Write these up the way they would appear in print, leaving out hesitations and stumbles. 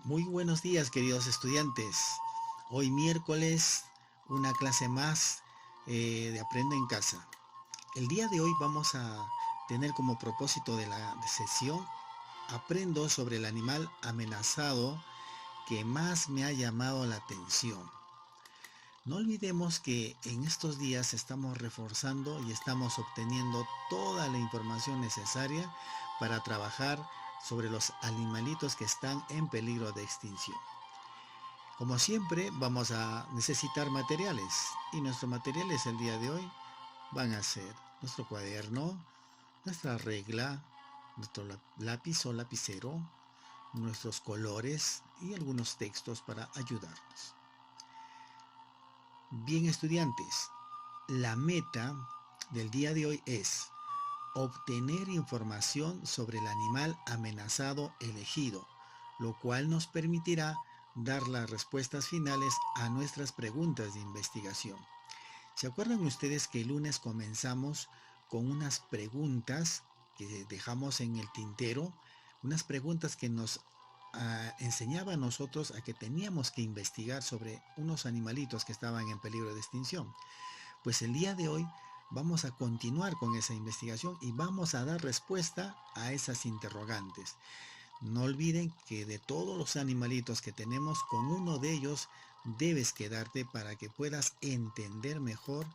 Muy buenos días, queridos estudiantes. Hoy miércoles, una clase más de Aprende en Casa. El día de hoy vamos a tener como propósito de la sesión aprendo sobre el animal amenazado que más me ha llamado la atención. No olvidemos que en estos días estamos reforzando y estamos obteniendo toda la información necesaria para trabajar sobre los animalitos que están en peligro de extinción. Como siempre, vamos a necesitar materiales y nuestros materiales el día de hoy van a ser nuestro cuaderno, nuestra regla, nuestro lápiz o lapicero, nuestros colores y algunos textos para ayudarnos. Bien, estudiantes, la meta del día de hoy es obtener información sobre el animal amenazado elegido, lo cual nos permitirá dar las respuestas finales a nuestras preguntas de investigación. ¿Se acuerdan ustedes que el lunes comenzamos con unas preguntas que dejamos en el tintero? Unas preguntas que nos enseñaba a nosotros a que teníamos que investigar sobre unos animalitos que estaban en peligro de extinción. Pues el día de hoy vamos a continuar con esa investigación y vamos a dar respuesta a esas interrogantes. No olviden que de todos los animalitos que tenemos, con uno de ellos debes quedarte para que puedas entender mejor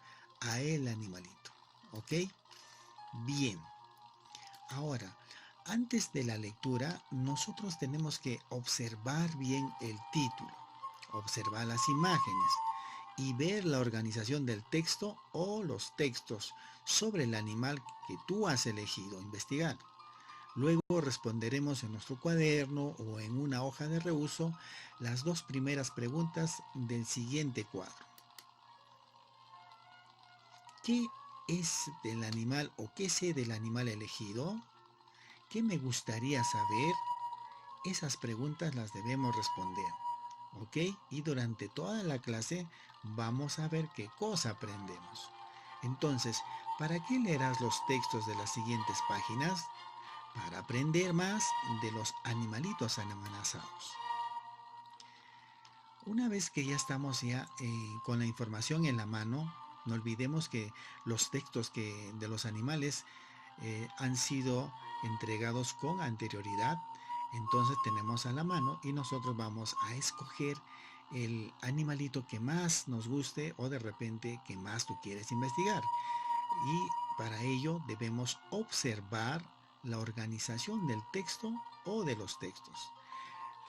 a el animalito. ¿Ok? Bien. Ahora, antes de la lectura, nosotros tenemos que observar bien el título, observar las imágenes y ver la organización del texto o los textos sobre el animal que tú has elegido investigar. Luego responderemos en nuestro cuaderno o en una hoja de reuso las dos primeras preguntas del siguiente cuadro. ¿Qué es del animal o qué sé del animal elegido? ¿Qué me gustaría saber? Esas preguntas las debemos responder. ¿Ok? Y durante toda la clase vamos a ver qué cosa aprendemos. Entonces, ¿para qué leerás los textos de las siguientes páginas? Para aprender más de los animalitos amenazados. Una vez que ya estamos con la información en la mano, no olvidemos que los textos de los animales han sido entregados con anterioridad, entonces tenemos a la mano y nosotros vamos a escoger el animalito que más nos guste o de repente que más tú quieres investigar. Y para ello debemos observar la organización del texto o de los textos.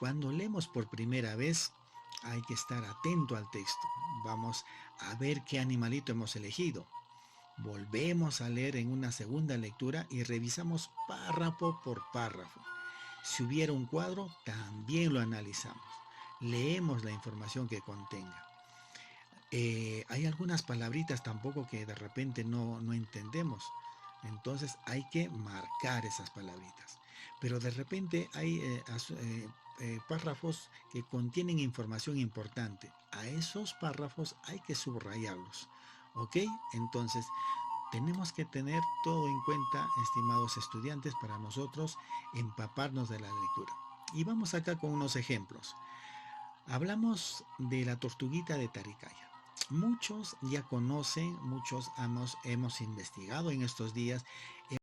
Cuando leemos por primera vez, hay que estar atento al texto. Vamos a ver qué animalito hemos elegido. Volvemos a leer en una segunda lectura y revisamos párrafo por párrafo. Si hubiera un cuadro, también lo analizamos. Leemos la información que contenga. Hay algunas palabritas tampoco que de repente no entendemos. Entonces hay que marcar esas palabritas. Pero de repente hay párrafos que contienen información importante. A esos párrafos hay que subrayarlos. ¿Ok? Entonces tenemos que tener todo en cuenta, estimados estudiantes, para nosotros empaparnos de la lectura. Y vamos acá con unos ejemplos. Hablamos de la tortuguita de Taricaya. Muchos ya conocen, muchos hemos investigado en estos días,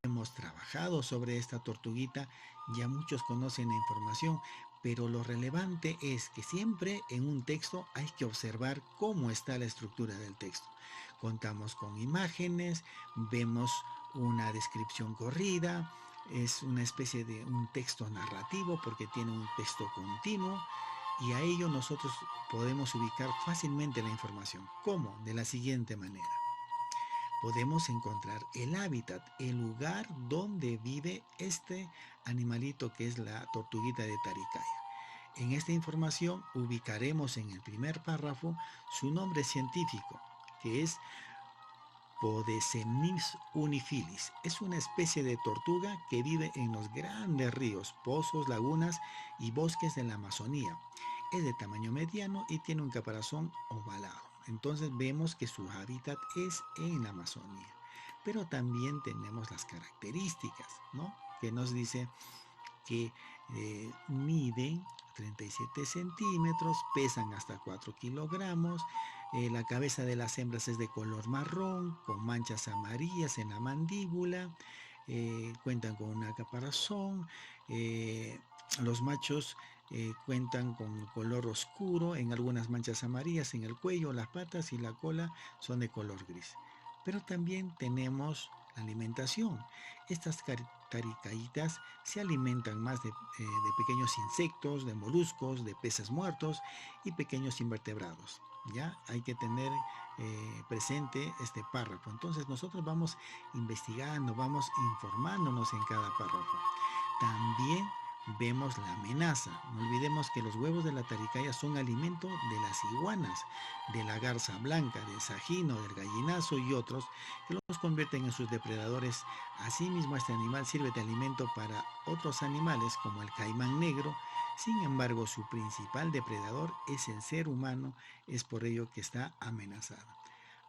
hemos trabajado sobre esta tortuguita, ya muchos conocen la información, pero lo relevante es que siempre en un texto hay que observar cómo está la estructura del texto. Contamos con imágenes, vemos una descripción corrida, es una especie de un texto narrativo porque tiene un texto continuo y a ello nosotros podemos ubicar fácilmente la información. ¿Cómo? De la siguiente manera. Podemos encontrar el hábitat, el lugar donde vive este animalito que es la tortuguita de Taricaya. En esta información ubicaremos en el primer párrafo su nombre científico, que es Podesemnis unifilis. Es una especie de tortuga que vive en los grandes ríos, pozos, lagunas y bosques de la Amazonía. Es de tamaño mediano y tiene un caparazón ovalado. Entonces vemos que su hábitat es en la Amazonía. Pero también tenemos las características, ¿no? Que nos dice que miden 37 centímetros, pesan hasta 4 kilogramos. La cabeza de las hembras es de color marrón, con manchas amarillas en la mandíbula. Cuentan con una caparazón. Los machos cuentan con color oscuro, en algunas manchas amarillas en el cuello, las patas y la cola son de color gris. Pero también tenemos la alimentación. Estas taricaitas se alimentan más de pequeños insectos, de moluscos, de peces muertos y pequeños invertebrados. Ya hay que tener presente este párrafo. Entonces nosotros vamos investigando, vamos informándonos en cada párrafo. También vemos la amenaza. No olvidemos que los huevos de la taricaya son alimento de las iguanas, de la garza blanca, del sajino, del gallinazo y otros que los convierten en sus depredadores. Asimismo, este animal sirve de alimento para otros animales como el caimán negro. Sin embargo, su principal depredador es el ser humano, es por ello que está amenazado.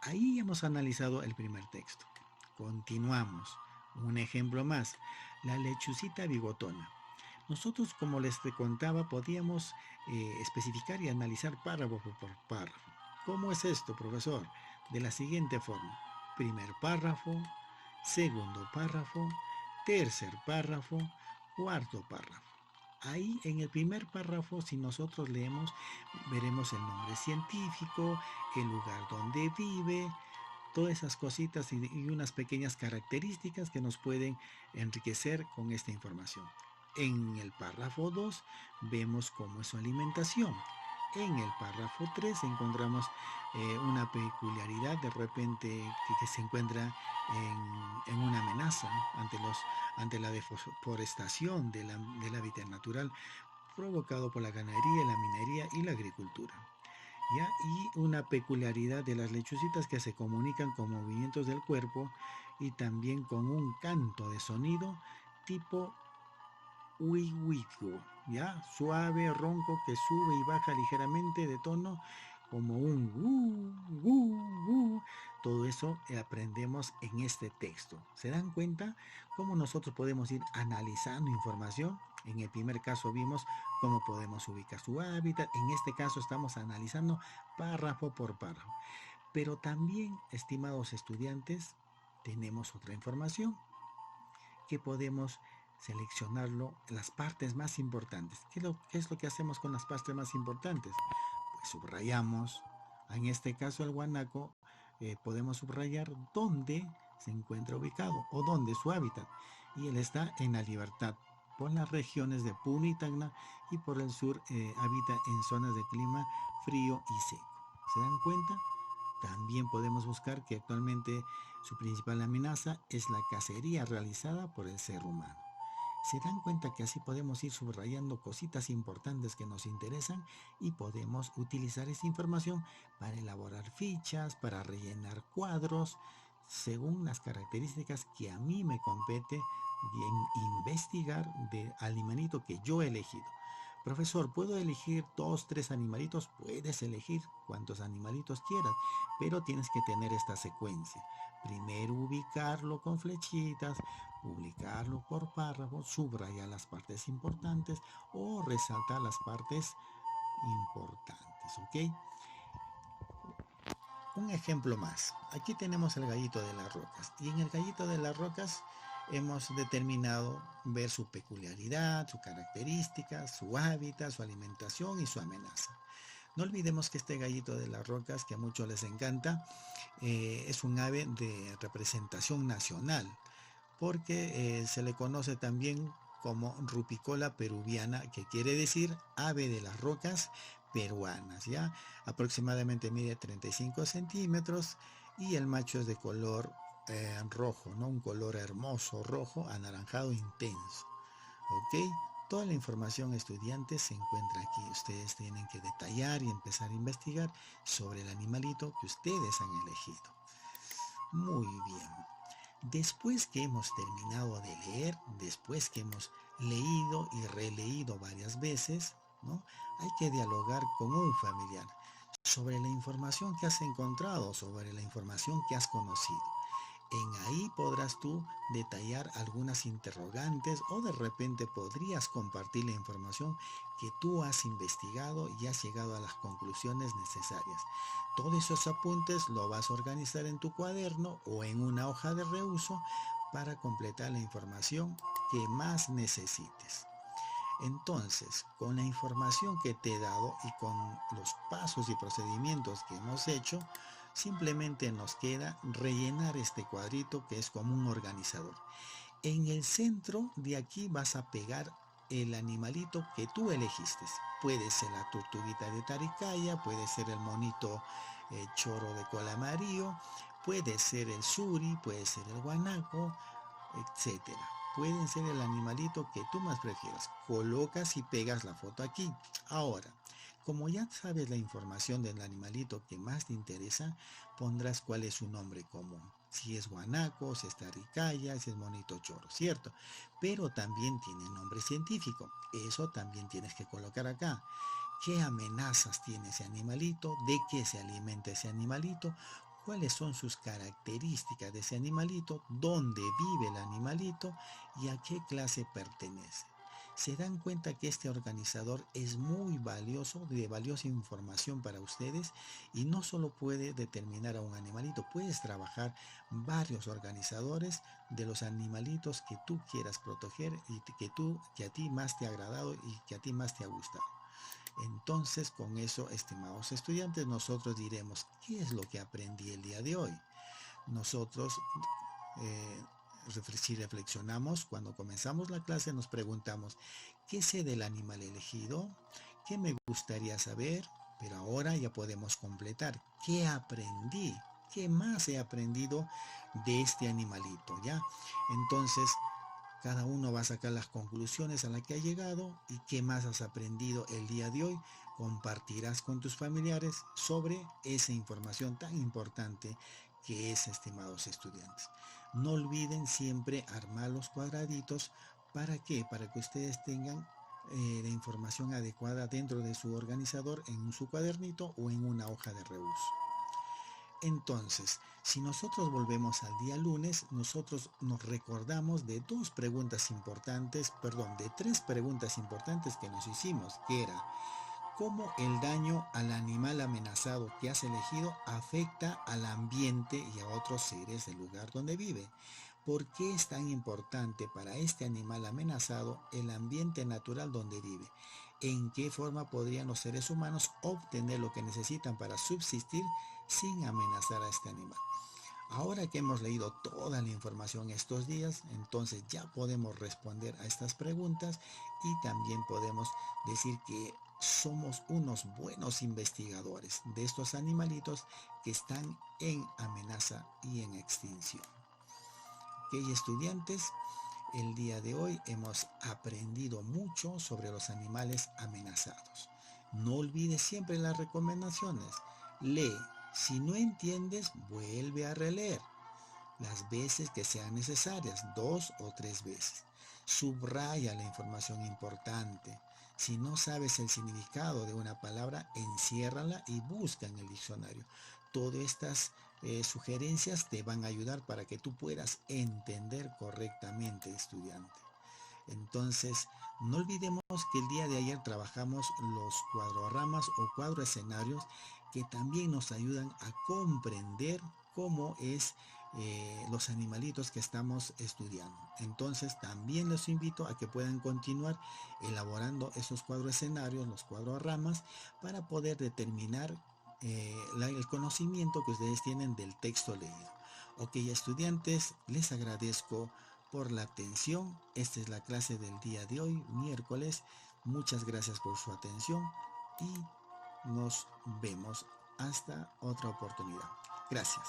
Ahí hemos analizado el primer texto. Continuamos. Un ejemplo más, la lechucita bigotona. Nosotros, como les contaba, podíamos especificar y analizar párrafo por párrafo. ¿Cómo es esto, profesor? De la siguiente forma. Primer párrafo, segundo párrafo, tercer párrafo, cuarto párrafo. Ahí en el primer párrafo, si nosotros leemos, veremos el nombre científico, el lugar donde vive, todas esas cositas y unas pequeñas características que nos pueden enriquecer con esta información. En el párrafo 2 vemos cómo es su alimentación. En el párrafo 3 encontramos una peculiaridad de repente que se encuentra en una amenaza ante la deforestación del hábitat natural provocado por la ganadería, la minería y la agricultura. ¿Ya? Y una peculiaridad de las lechucitas que se comunican con movimientos del cuerpo y también con un canto de sonido tipo huihuico, ¿ya? Suave, ronco, que sube y baja ligeramente de tono como un gu. Todo eso aprendemos en este texto. ¿Se dan cuenta cómo nosotros podemos ir analizando información? En el primer caso vimos cómo podemos ubicar su hábitat. En este caso estamos analizando párrafo por párrafo. Pero también, estimados estudiantes, tenemos otra información que podemos seleccionarlo las partes más importantes. ¿Qué es lo que hacemos con las partes más importantes? Pues subrayamos. En este caso el guanaco podemos subrayar dónde se encuentra ubicado o dónde es su hábitat. Y él está en la Libertad, por las regiones de Puno y Tacna, y por el sur habita en zonas de clima frío y seco. ¿Se dan cuenta? También podemos buscar que actualmente su principal amenaza es la cacería realizada por el ser humano. Se dan cuenta que así podemos ir subrayando cositas importantes que nos interesan y podemos utilizar esta información para elaborar fichas, para rellenar cuadros, según las características que a mí me compete investigar del animalito que yo he elegido. Profesor, ¿puedo elegir 2, 3 animalitos? Puedes elegir cuantos animalitos quieras, pero tienes que tener esta secuencia. Primero ubicarlo con flechitas, publicarlo por párrafo, subrayar las partes importantes o resaltar las partes importantes, ¿ok? Un ejemplo más. Aquí tenemos el gallito de las rocas y en el gallito de las rocas hemos determinado ver su peculiaridad, su característica, su hábitat, su alimentación y su amenaza. No olvidemos que este gallito de las rocas, que a muchos les encanta, es un ave de representación nacional, porque se le conoce también como rupicola peruviana, que quiere decir ave de las rocas peruanas, ¿ya? Aproximadamente mide 35 centímetros y el macho es de color rojo, ¿no? Un color hermoso, rojo, anaranjado intenso, ¿ok? Toda la información, estudiantes, se encuentra aquí. Ustedes tienen que detallar y empezar a investigar sobre el animalito que ustedes han elegido. Muy bien. Después que hemos terminado de leer, después que hemos leído y releído varias veces, ¿no? Hay que dialogar con un familiar sobre la información que has encontrado, sobre la información que has conocido. En ahí podrás tú detallar algunas interrogantes o de repente podrías compartir la información que tú has investigado y has llegado a las conclusiones necesarias. Todos esos apuntes lo vas a organizar en tu cuaderno o en una hoja de reuso para completar la información que más necesites. Entonces, con la información que te he dado y con los pasos y procedimientos que hemos hecho, simplemente nos queda rellenar este cuadrito que es como un organizador. En el centro de aquí vas a pegar el animalito que tú elegiste. Puede ser la tortuguita de Taricaya, puede ser el monito choro de cola amarillo, puede ser el suri, puede ser el guanaco, etcétera. Pueden ser el animalito que tú más prefieras. Colocas y pegas la foto aquí. Ahora, como ya sabes la información del animalito que más te interesa, pondrás cuál es su nombre común. Si es guanaco, si es taricaya, si es monito choro, ¿cierto? Pero también tiene nombre científico. Eso también tienes que colocar acá. ¿Qué amenazas tiene ese animalito? ¿De qué se alimenta ese animalito? ¿Cuáles son sus características de ese animalito? ¿Dónde vive el animalito? ¿Y a qué clase pertenece? Se dan cuenta que este organizador es muy valioso, de valiosa información para ustedes y no solo puede determinar a un animalito, puedes trabajar varios organizadores de los animalitos que tú quieras proteger y que a ti más te ha agradado y que a ti más te ha gustado. Entonces, con eso, estimados estudiantes, nosotros diremos, ¿qué es lo que aprendí el día de hoy? Nosotros, eh, si reflexionamos, cuando comenzamos la clase nos preguntamos, ¿qué sé del animal elegido? ¿Qué me gustaría saber? Pero ahora ya podemos completar, ¿qué aprendí? ¿Qué más he aprendido de este animalito? ¿Ya? Entonces, cada uno va a sacar las conclusiones a las que ha llegado y qué más has aprendido el día de hoy. Compartirás con tus familiares sobre esa información tan importante que es, estimados estudiantes. No olviden siempre armar los cuadraditos. ¿Para qué? Para que ustedes tengan la información adecuada dentro de su organizador en su cuadernito o en una hoja de reuso. Entonces, si nosotros volvemos al día lunes, nosotros nos recordamos de de tres preguntas importantes que nos hicimos, que era, ¿cómo el daño al animal amenazado que has elegido afecta al ambiente y a otros seres del lugar donde vive? ¿Por qué es tan importante para este animal amenazado el ambiente natural donde vive? ¿En qué forma podrían los seres humanos obtener lo que necesitan para subsistir sin amenazar a este animal? Ahora que hemos leído toda la información estos días, entonces ya podemos responder a estas preguntas y también podemos decir que somos unos buenos investigadores de estos animalitos que están en amenaza y en extinción. Ok, estudiantes, el día de hoy hemos aprendido mucho sobre los animales amenazados. No olvides siempre las recomendaciones. Lee. Si no entiendes, vuelve a releer las veces que sean necesarias, 2 o 3 veces. Subraya la información importante. Si no sabes el significado de una palabra, enciérrala y busca en el diccionario. Todas estas sugerencias te van a ayudar para que tú puedas entender correctamente, estudiante. Entonces, no olvidemos que el día de ayer trabajamos los cuadroramas o cuadroescenarios que también nos ayudan a comprender cómo es los animalitos que estamos estudiando. Entonces, también los invito a que puedan continuar elaborando esos cuadroescenarios, los cuadroramas, para poder determinar el conocimiento que ustedes tienen del texto leído. Ok, estudiantes, les agradezco por la atención. Esta es la clase del día de hoy, miércoles. Muchas gracias por su atención y nos vemos hasta otra oportunidad. Gracias.